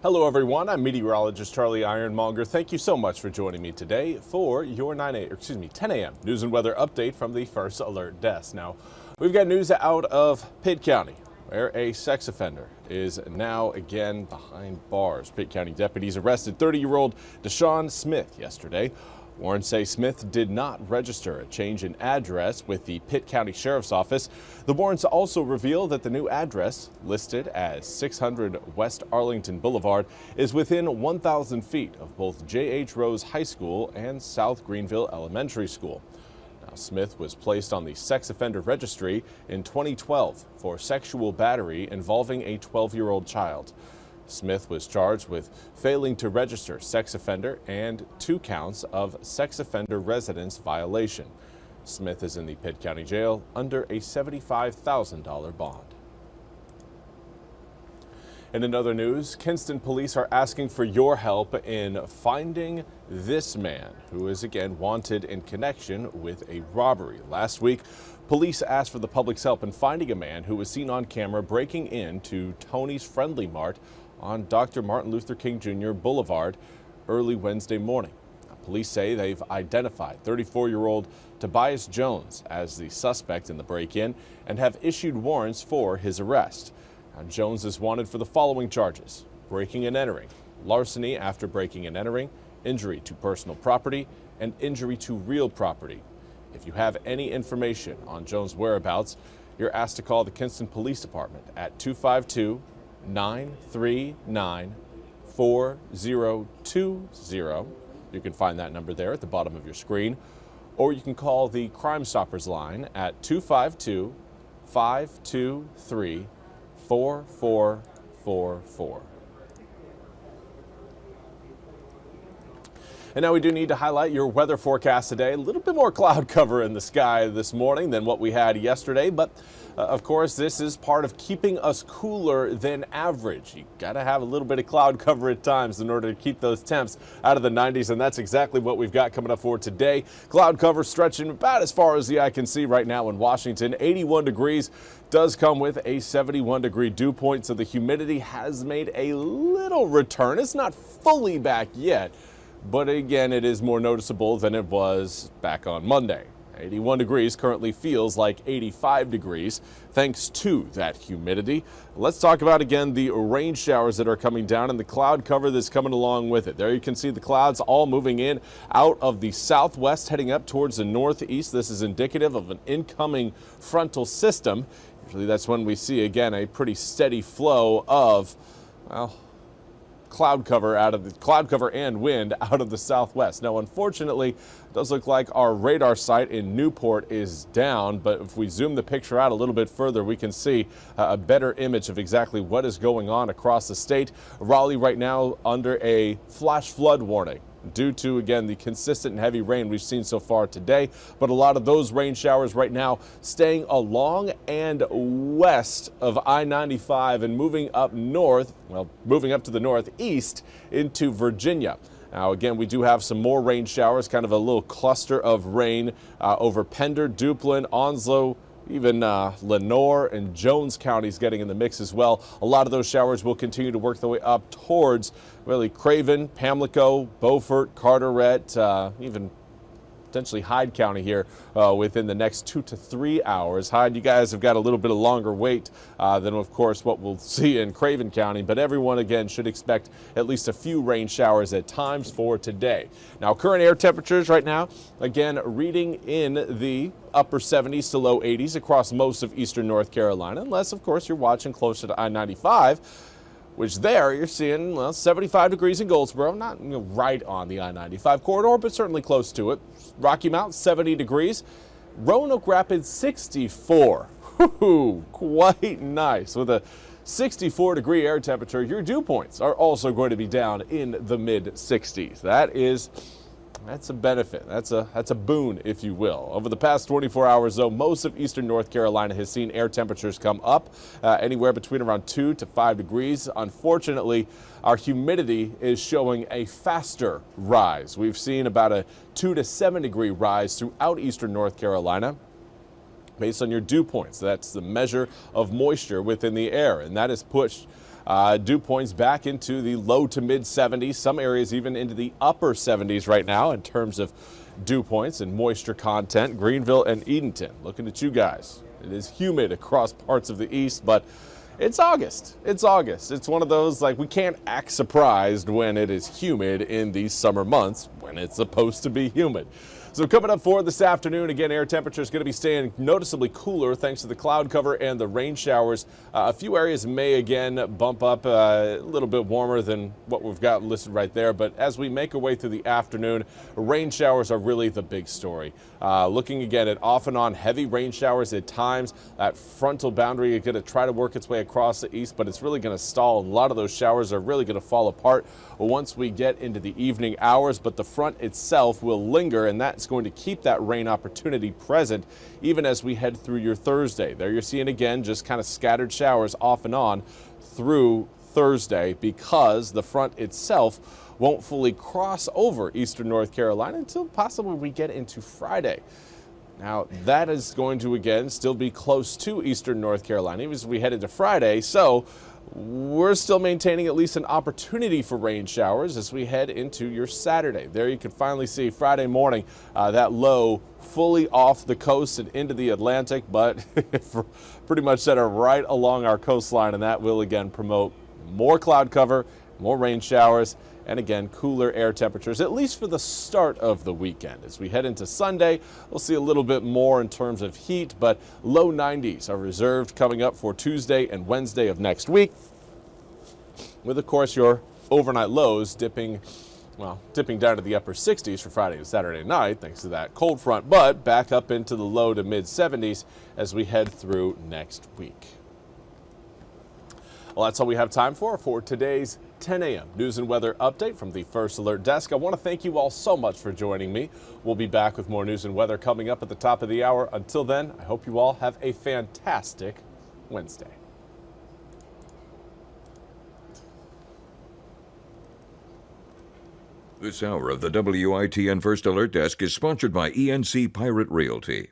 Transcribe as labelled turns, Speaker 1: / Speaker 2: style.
Speaker 1: Hello everyone, I'm meteorologist Charlie Ironmonger. Thank you so much for joining me today for your 10 a.m. news and weather update from the First Alert Desk. Now, we've got news out of Pitt County, where a sex offender is now again behind bars. Pitt County deputies arrested 30-year-old Deshaun Smith yesterday. Warrants say Smith did not register a change in address with the Pitt County Sheriff's Office. The warrants also reveal that the new address, listed as 600 West Arlington Boulevard, is within 1,000 feet of both J.H. Rose High School and South Greenville Elementary School. Now, Smith was placed on the sex offender registry in 2012 for sexual battery involving a 12-year-old child. Smith was charged with failing to register sex offender and 2 counts of sex offender residence violation. Smith is in the Pitt County Jail under a $75,000 bond. And in other news, Kinston police are asking for your help in finding this man who is again wanted in connection with a robbery. Last week, police asked for the public's help in finding a man who was seen on camera breaking into Tony's Friendly Mart on Dr. Martin Luther King Jr. Boulevard early Wednesday morning. Police say they've identified 34-year-old Tobias Jones as the suspect in the break-in and have issued warrants for his arrest. Now, Jones is wanted for the following charges: breaking and entering, larceny after breaking and entering, injury to personal property, and injury to real property. If you have any information on Jones' whereabouts, you're asked to call the Kinston Police Department at 252-939-4020. You can find that number there at the bottom of your screen, or you can call the Crime Stoppers line at 252-523-4444. And now we do need to highlight your weather forecast today. A little bit more cloud cover in the sky this morning than what we had yesterday, but of course this is part of keeping us cooler than average. You got to have a little bit of cloud cover at times in order to keep those temps out of the 90s, and that's exactly what we've got coming up for today. Cloud cover stretching about as far as the eye can see right now in Washington. 81 degrees does come with a 71-degree dew point, so the humidity has made a little return. It's not fully back yet, but again, it is more noticeable than it was back on Monday. 81 degrees currently feels like 85 degrees thanks to that humidity. Let's talk about again the rain showers that are coming down and the cloud cover that's coming along with it. There you can see the clouds all moving in out of the southwest heading up towards the northeast. This is indicative of an incoming frontal system. Usually that's when we see again a pretty steady flow of, well, cloud cover and wind out of the southwest. Now, unfortunately, it does look like our radar site in Newport is down, but if we zoom the picture out a little bit further, we can see a better image of exactly what is going on across the state. Raleigh right now under a flash flood warning due to, again, the consistent and heavy rain we've seen so far today. But a lot of those rain showers right now staying along and west of I-95 and moving up north, well, moving up to the northeast into Virginia. Now, again, we do have some more rain showers, kind of a little cluster of rain over Pender, Duplin, Onslow, even Lenoir and Jones counties getting in the mix as well. A lot of those showers will continue to work their way up towards really Craven, Pamlico, Beaufort, Carteret, even potentially Hyde County here within the next 2 to 3 hours. Hyde, you guys have got a little bit of longer wait than, of course, what we'll see in Craven County, but everyone, again, should expect at least a few rain showers at times for today. Now, current air temperatures right now, again, reading in the upper 70s to low 80s across most of eastern North Carolina, unless, of course, you're watching closer to I-95, which there you're seeing, well, 75 degrees in Goldsboro, not right on the I-95 corridor, but certainly close to it. Rocky Mount, 70 degrees. Roanoke Rapids, 64. Woo-hoo, quite nice. With a 64-degree air temperature, your dew points are also going to be down in the mid-60s. That's a benefit. That's a boon, if you will. Over the past 24 hours, though, most of eastern North Carolina has seen air temperatures come up anywhere between around 2 to 5 degrees. Unfortunately, our humidity is showing a faster rise. We've seen about a 2 to 7 degree rise throughout eastern North Carolina based on your dew points. That's the measure of moisture within the air, and that has pushed Dew points back into the low to mid 70s, some areas even into the upper 70s right now in terms of dew points and moisture content. Greenville and Edenton, looking at you guys. It is humid across parts of the east, but it's August. It's August. It's one of those, like, we can't act surprised when it is humid in these summer months when it's supposed to be humid. So coming up for this afternoon, again, air temperature is going to be staying noticeably cooler thanks to the cloud cover and the rain showers. A few areas may again bump up a little bit warmer than what we've got listed right there. But as we make our way through the afternoon, rain showers are really the big story. Looking again at off and on heavy rain showers at times. That frontal boundary is going to try to work its way across the east, but it's really going to stall. A lot of those showers are really going to fall apart once we get into the evening hours, but the front itself will linger, and that's going to keep that rain opportunity present even as we head through your Thursday. There you're seeing again just kind of scattered showers off and on through Thursday because the front itself won't fully cross over eastern North Carolina until possibly we get into Friday. Now, that is going to, again, still be close to eastern North Carolina as we head into Friday, so we're still maintaining at least an opportunity for rain showers as we head into your Saturday. There you can finally see Friday morning that low fully off the coast and into the Atlantic, but pretty much set right along our coastline, and that will, again, promote more cloud cover, more rain showers, and again, cooler air temperatures, at least for the start of the weekend. As we head into Sunday, we'll see a little bit more in terms of heat, but low 90s are reserved coming up for Tuesday and Wednesday of next week, with, of course, your overnight lows dipping down to the upper 60s for Friday and Saturday night, thanks to that cold front, but back up into the low to mid 70s as we head through next week. Well, that's all we have time for today's 10 a.m. news and weather update from the First Alert Desk. I want to thank you all so much for joining me. We'll be back with more news and weather coming up at the top of the hour. Until then, I hope you all have a fantastic Wednesday.
Speaker 2: This hour of the WITN First Alert Desk is sponsored by ENC Pirate Realty.